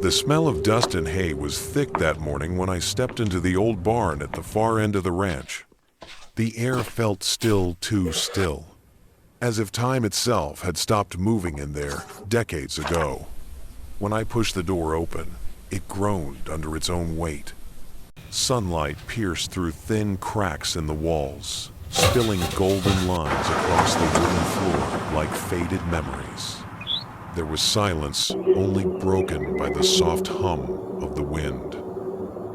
The smell of dust and hay was thick that morning when I stepped into the old barn at the far end of the ranch. The air felt still, too still, as if time itself had stopped moving in there decades ago. When I pushed the door open, it groaned under its own weight. Sunlight pierced through thin cracks in the walls, spilling golden lines across the wooden floor like faded memories. There was silence, only broken by the soft hum of the wind.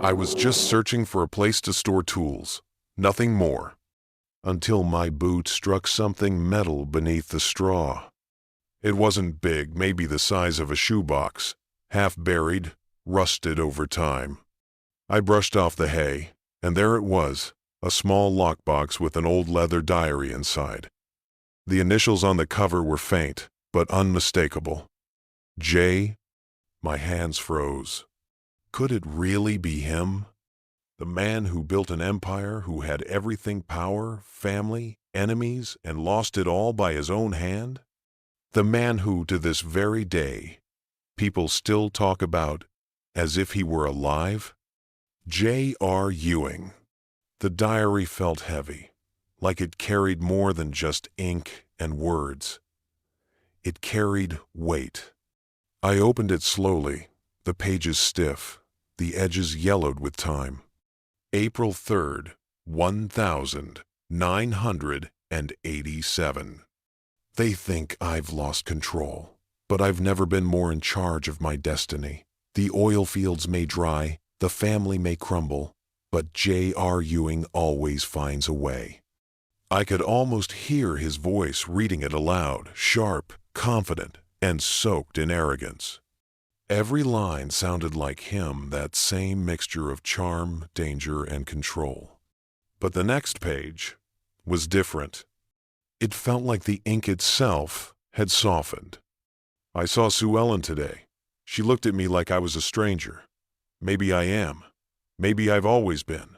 I was just searching for a place to store tools, nothing more, until my boot struck something metal beneath the straw. It wasn't big, maybe the size of a shoebox, half buried, rusted over time. I brushed off the hay, and there it was, a small lockbox with an old leather diary inside. The initials on the cover were faint, but unmistakable. J. My hands froze. Could it really be him? The man who built an empire, who had everything: power, family, enemies, and lost it all by his own hand? The man who, to this very day, people still talk about as if he were alive? J.R. Ewing. The diary felt heavy, like it carried more than just ink and words. It carried weight. I opened it slowly, the pages stiff, the edges yellowed with time. April 3rd, 1987. They think I've lost control, but I've never been more in charge of my destiny. The oil fields may dry, the family may crumble, but J.R. Ewing always finds a way. I could almost hear his voice reading it aloud, sharp, confident, and soaked in arrogance. Every line sounded like him, that same mixture of charm, danger, and control. But the next page was different. It felt like the ink itself had softened. I saw Sue Ellen today. She looked at me like I was a stranger. Maybe I am. Maybe I've always been.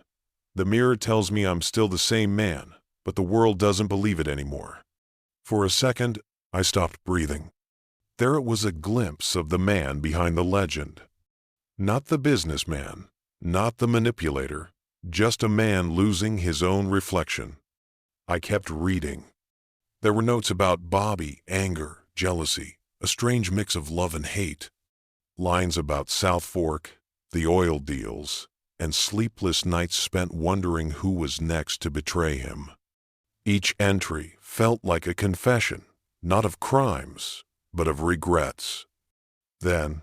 The mirror tells me I'm still the same man, but the world doesn't believe it anymore. For a second, I stopped breathing. There it was, a glimpse of the man behind the legend. Not the businessman, not the manipulator, just a man losing his own reflection. I kept reading. There were notes about Bobby, anger, jealousy, a strange mix of love and hate. Lines about Southfork, the oil deals, and sleepless nights spent wondering who was next to betray him. Each entry felt like a confession, not of crimes, but of regrets. Then,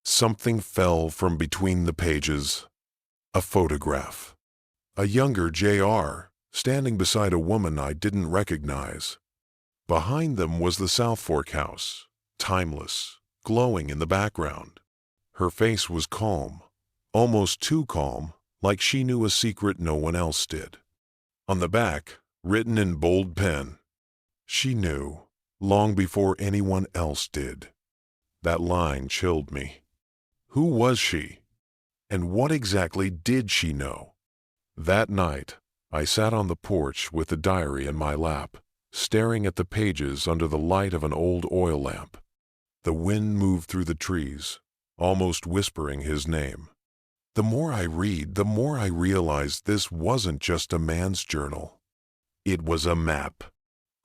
something fell from between the pages. A photograph. A younger J.R. standing beside a woman I didn't recognize. Behind them was the Southfork house, timeless, glowing in the background. Her face was calm, almost too calm, like she knew a secret no one else did. On the back, written in bold pen, she knew, long before anyone else did. That line chilled me. Who was she? And what exactly did she know? That night, I sat on the porch with the diary in my lap, staring at the pages under the light of an old oil lamp. The wind moved through the trees, almost whispering his name. The more I read, the more I realized this wasn't just a man's journal. It was a map,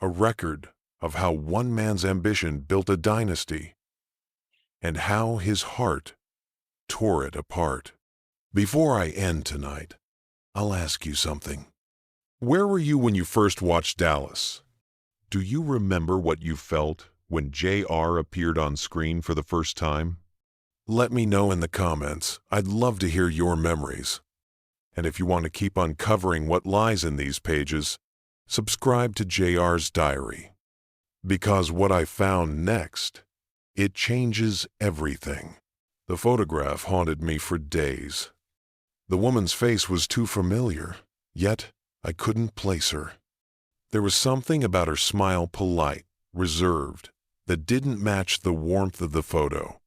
a record of how one man's ambition built a dynasty, and how his heart tore it apart. Before I end tonight, I'll ask you something. Where were you when you first watched Dallas? Do you remember what you felt when J.R. appeared on screen for the first time? Let me know in the comments. I'd love to hear your memories. And if you want to keep uncovering what lies in these pages, subscribe to J.R.'s Diary. Because what I found next, it changes everything. The photograph haunted me for days. The woman's face was too familiar, yet I couldn't place her. There was something about her smile, polite, reserved, that didn't match the warmth of the photo.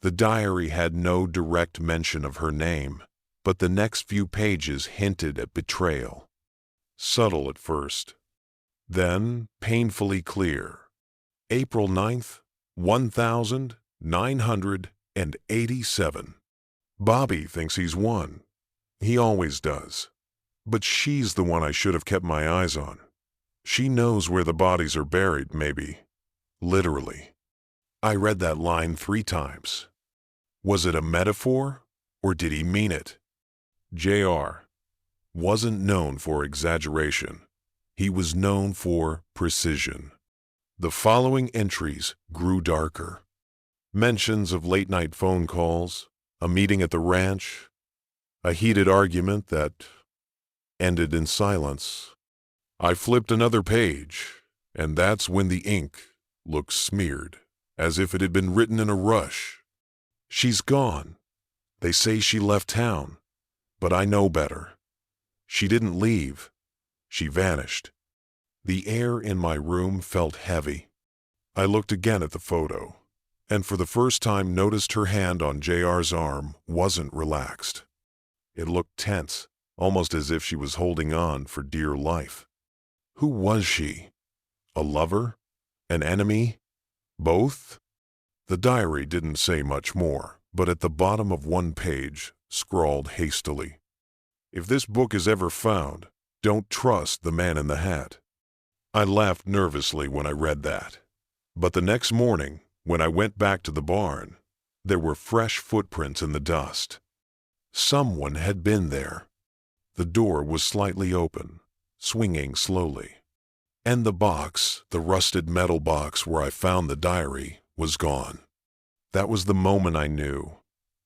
The diary had no direct mention of her name, but the next few pages hinted at betrayal. Subtle at first, then painfully clear. April 9th, 1987. and 87. Bobby thinks he's won. He always does. But she's the one I should have kept my eyes on. She knows where the bodies are buried, maybe. Literally. I read that line 3 times. Was it a metaphor, or did he mean it? J.R. wasn't known for exaggeration. He was known for precision. The following entries grew darker. Mentions of late-night phone calls, a meeting at the ranch, a heated argument that ended in silence. I flipped another page, and that's when the ink looked smeared, as if it had been written in a rush. She's gone. They say she left town, but I know better. She didn't leave. She vanished. The air in my room felt heavy. I looked again at the photo, and for the first time noticed her hand on JR's arm wasn't relaxed. It looked tense, almost as if she was holding on for dear life. Who was she? A lover? An enemy? Both? The diary didn't say much more, but at the bottom of one page, scrawled hastily, "If this book is ever found, don't trust the man in the hat." I laughed nervously when I read that. But the next morning, when I went back to the barn, there were fresh footprints in the dust. Someone had been there. The door was slightly open, swinging slowly. And the box, the rusted metal box where I found the diary, was gone. That was the moment I knew.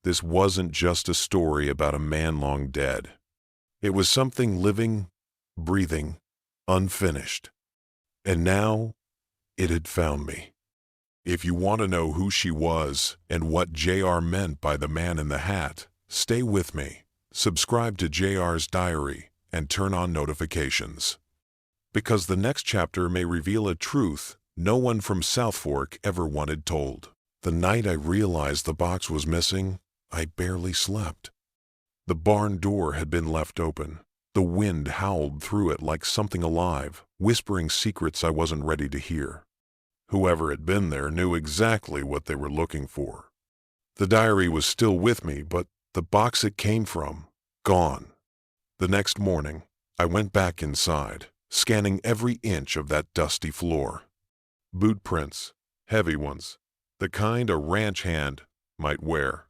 This wasn't just a story about a man long dead. It was something living, breathing, unfinished. And now, it had found me. If you want to know who she was and what JR meant by the man in the hat, stay with me, subscribe to JR's diary, and turn on notifications. Because the next chapter may reveal a truth no one from Southfork ever wanted told. The night I realized the box was missing, I barely slept. The barn door had been left open. The wind howled through it like something alive, whispering secrets I wasn't ready to hear. Whoever had been there knew exactly what they were looking for. The diary was still with me, but the box it came from, gone. The next morning, I went back inside, scanning every inch of that dusty floor. Boot prints, heavy ones, the kind a ranch hand might wear.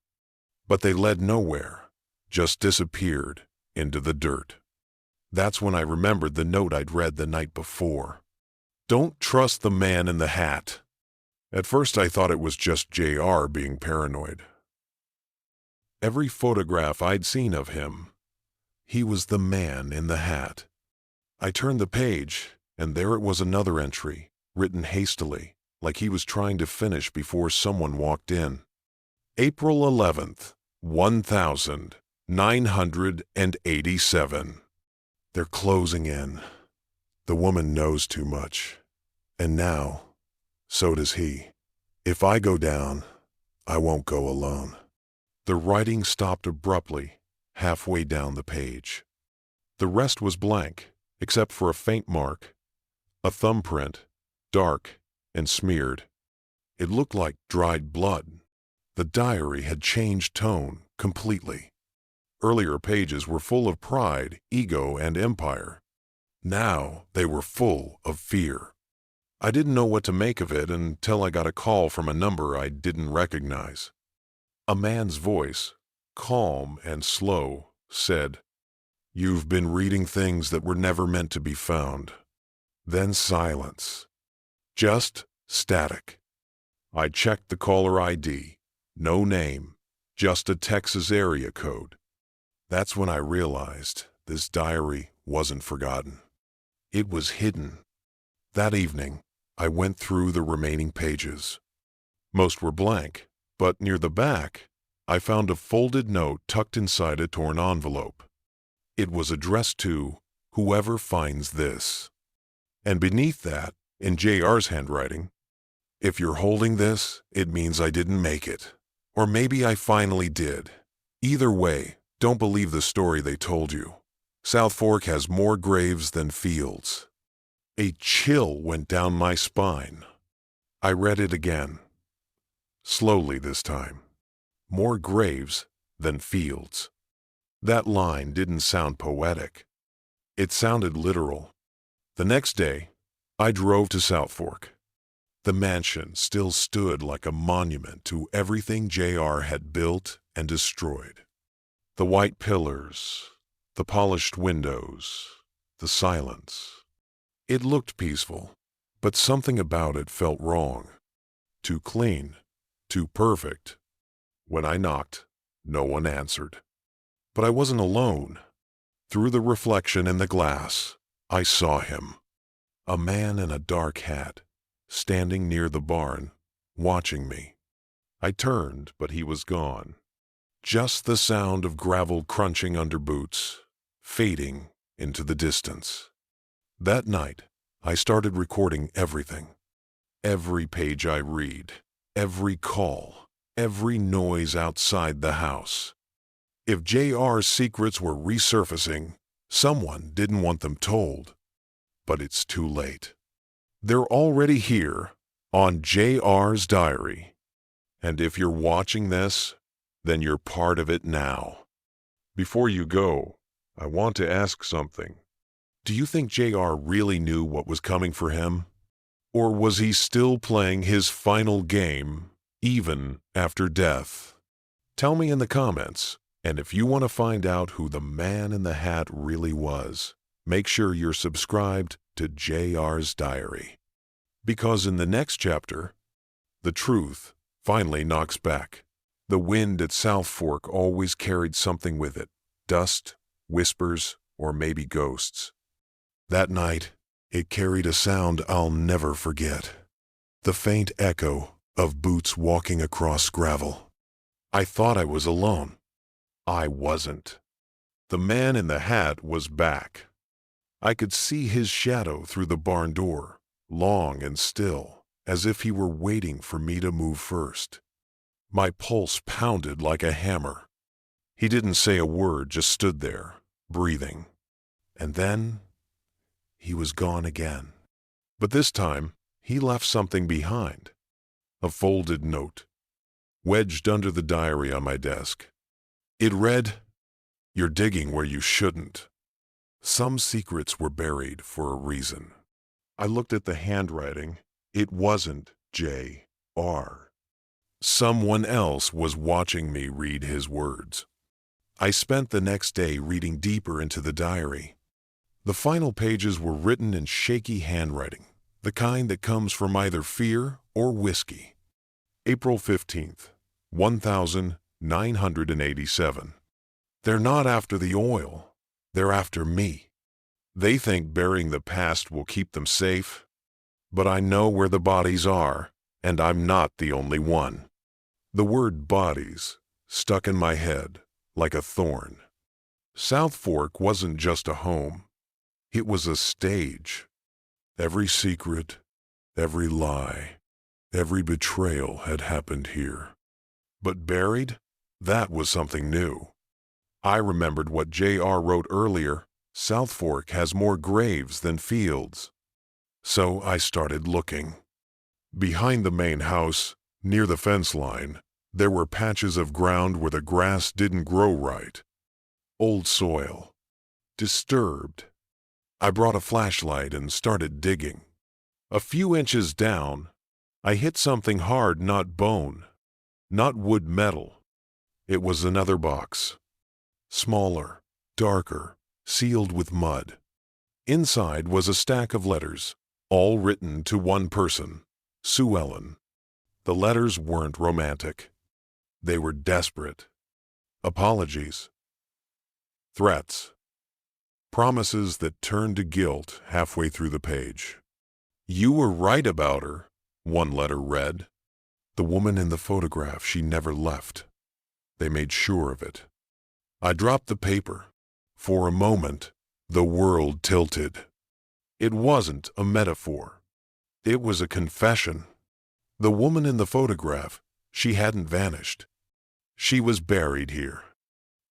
But they led nowhere, just disappeared into the dirt. That's when I remembered the note I'd read the night before. Don't trust the man in the hat. At first I thought it was just JR being paranoid. Every photograph I'd seen of him, he was the man in the hat. I turned the page, and there it was, another entry, written hastily, like he was trying to finish before someone walked in. April 11th, 1987. They're closing in. The woman knows too much. And now, so does he. If I go down, I won't go alone. The writing stopped abruptly, halfway down the page. The rest was blank, except for a faint mark, a thumbprint, dark and smeared. It looked like dried blood. The diary had changed tone completely. Earlier pages were full of pride, ego, and empire. Now they were full of fear. I didn't know what to make of it until I got a call from a number I didn't recognize. A man's voice, calm and slow, said, "You've been reading things that were never meant to be found." Then silence. Just static. I checked the caller ID. No name, just a Texas area code. That's when I realized this diary wasn't forgotten. It was hidden. That evening, I went through the remaining pages. Most were blank, but near the back, I found a folded note tucked inside a torn envelope. It was addressed to whoever finds this. And beneath that, in JR's handwriting, "If you're holding this, it means I didn't make it. Or maybe I finally did. Either way, don't believe the story they told you. Southfork has more graves than fields." A chill went down my spine. I read it again. Slowly this time. more graves than fields. That line didn't sound poetic. It sounded literal. The next day, I drove to Southfork. The mansion still stood like a monument to everything JR had built and destroyed. The white pillars, the polished windows, the silence. It looked peaceful, but something about it felt wrong. Too clean, too perfect. When I knocked, no one answered. But I wasn't alone. Through the reflection in the glass, I saw him. A man in a dark hat, standing near the barn, watching me. I turned, but he was gone. Just the sound of gravel crunching under boots, fading into the distance. That night, I started recording everything. Every page I read, every call, every noise outside the house. If JR's secrets were resurfacing, someone didn't want them told. But it's too late. They're already here on JR's diary. And if you're watching this, then you're part of it now. Before you go, I want to ask something. Do you think JR really knew what was coming for him? Or was he still playing his final game, even after death? Tell me in the comments, and if you want to find out who the man in the hat really was, make sure you're subscribed to JR's diary. Because in the next chapter, the truth finally knocks back. The wind at Southfork always carried something with it, dust, whispers, or maybe ghosts. That night, it carried a sound I'll never forget. The faint echo of boots walking across gravel. I thought I was alone. I wasn't. The man in the hat was back. I could see his shadow through the barn door, long and still, as if he were waiting for me to move first. My pulse pounded like a hammer. He didn't say a word, just stood there, breathing. And then he was gone again. But this time, he left something behind. A folded note, wedged under the diary on my desk. It read, "You're digging where you shouldn't." Some secrets were buried for a reason. I looked at the handwriting. It wasn't J.R. Someone else was watching me read his words. I spent the next day reading deeper into the diary. The final pages were written in shaky handwriting, the kind that comes from either fear or whiskey. April 15th, 1987. They're not after the oil. They're after me. They think burying the past will keep them safe. But I know where the bodies are, and I'm not the only one. The word bodies stuck in my head like a thorn. Southfork wasn't just a home. It was a stage. Every secret, every lie, every betrayal had happened here. But buried? That was something new. I remembered what JR wrote earlier. Southfork has more graves than fields. So I started looking. Behind the main house, near the fence line, there were patches of ground where the grass didn't grow right. Old soil. Disturbed. I brought a flashlight and started digging. A few inches down, I hit something hard, not bone, not wood metal. It was another box. Smaller, darker, sealed with mud. Inside was a stack of letters, all written to one person, Sue Ellen. The letters weren't romantic. They were desperate. Apologies. Threats. Promises that turned to guilt halfway through the page. "You were right about her," one letter read. The woman in the photograph, she never left. They made sure of it. I dropped the paper. For a moment, the world tilted. It wasn't a metaphor. It was a confession. The woman in the photograph, she hadn't vanished. She was buried here.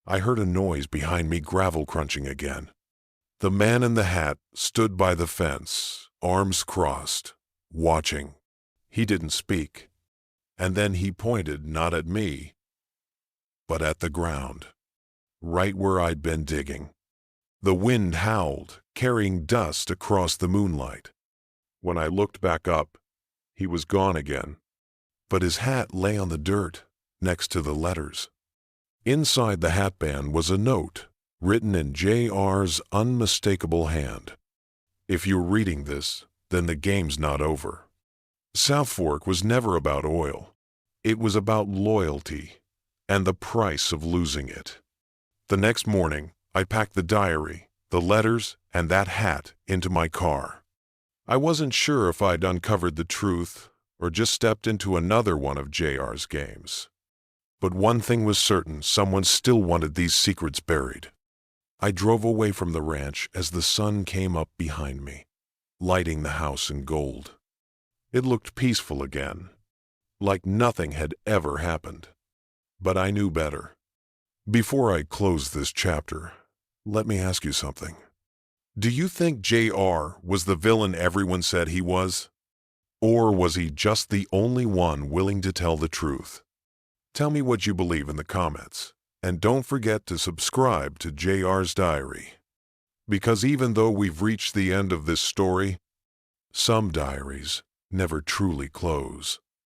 I heard a noise behind me, gravel crunching again. The man in the hat stood by the fence, arms crossed, watching. He didn't speak. And then he pointed not at me, but at the ground, right where I'd been digging. The wind howled, carrying dust across the moonlight. When I looked back up, he was gone again, but his hat lay on the dirt next to the letters. Inside the hatband was a note, written in J.R.'s unmistakable hand. If you're reading this, then the game's not over. Southfork was never about oil. It was about loyalty and the price of losing it. The next morning, I packed the diary, the letters, and that hat into my car. I wasn't sure if I'd uncovered the truth or just stepped into another one of JR's games. But one thing was certain, someone still wanted these secrets buried. I drove away from the ranch as the sun came up behind me, lighting the house in gold. It looked peaceful again, like nothing had ever happened. But I knew better. Before I close this chapter, let me ask you something. Do you think JR was the villain everyone said he was? Or was he just the only one willing to tell the truth? Tell me what you believe in the comments, and don't forget to subscribe to JR's Diary. Because even though we've reached the end of this story, some diaries never truly close.